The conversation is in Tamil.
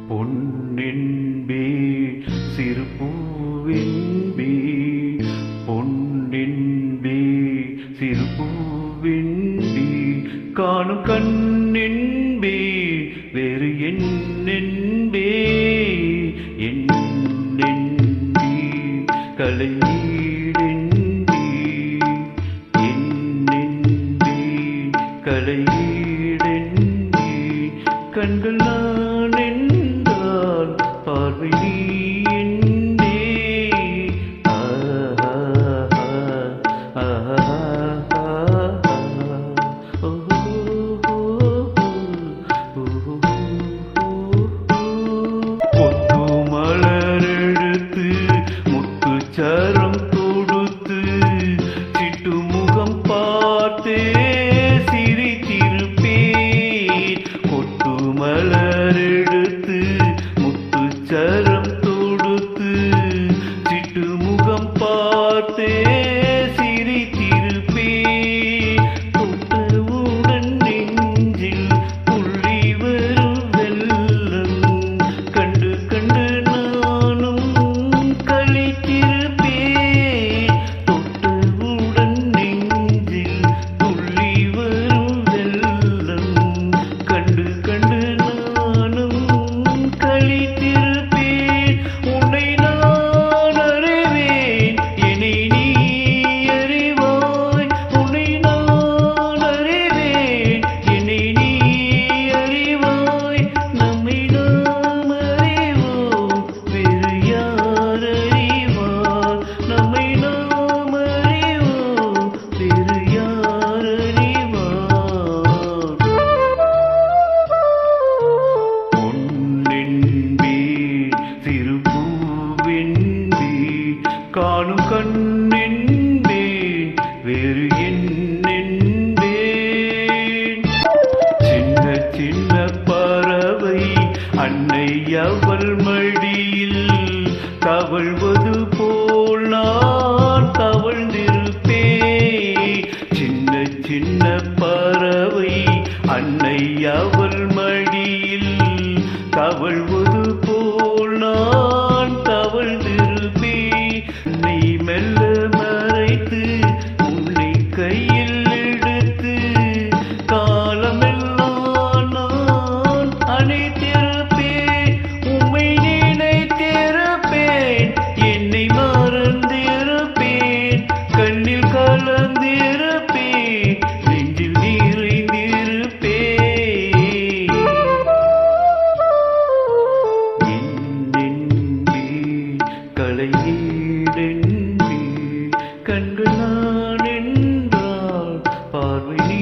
பொன்னென்பே சிறு பூவென்பே பொன்னென்பே சிறு பூவென்பே காணும் கண்ணென்பே வேறு என்னென்பே என்னென்பே கலையீடென்பே என்னென்பே கலையீடென்பே கண்கள் நான் என்றால் பார்வை நீ என்பே கொத்து மலரெடுத்து முத்துச்சரம் தொடுத்து சிட்டு முகம் பார்த்தே சிரித்திருப்பேன் கொத்து மலரெடுத்து முத்துச்சரம் தொடுத்து சிட்டு முகம் பார்த்தே சிரித்திருப்பேன் தொட்டவுடன் நெஞ்சில் துள்ளி வரும் வெள்ளம் கண்டு கண்டு நானும் களித்திருப்பேன் தொட்டவுடன் நெஞ்சில் துள்ளி வரும் வெள்ளம் கண்டு கண்டு நானும் களித்திருப்பேன் உன்னை நான் அறிவேன் என்னை நீ அறிவாய் உன்னை நான் அறிவேன் என்னை நீ அறிவாய் நம்மை நாம் அறிவோம் வேறு யார் அறிவார் நம்மை நாம் அறிவோம் வேறு யார் அறிவார் பொன்னென்பே சிறு பூவென்பே காணும் கண்ணென்பே வேறு என்னென்பேன் சின்ன சின்ன பறவை அன்னை அவள் மடியில் தவழ்வது போல் நான் தவழ்ந்திருப்பேன் சின்ன சின்ன பறவை அன்னை அவள் மடியில் தவழ்வது போல் நான் தவழ்ந்திருப்பேன் நீ மெல்ல மறைத்து உன்னை கையில் எடுத்து காலமெல்லாம் நான் அணைத்திருப்பேன் உம்மை நினைத்திருப்பேன் என்னை மறந்திருப்பேன் கண்ணில் கலந்திருப்பேன் நெஞ்சில் நிறைந்திருப்பேன் என்னென்பே கலையீடென்பே கண்கள் நான் என்றால் பார்வை நீ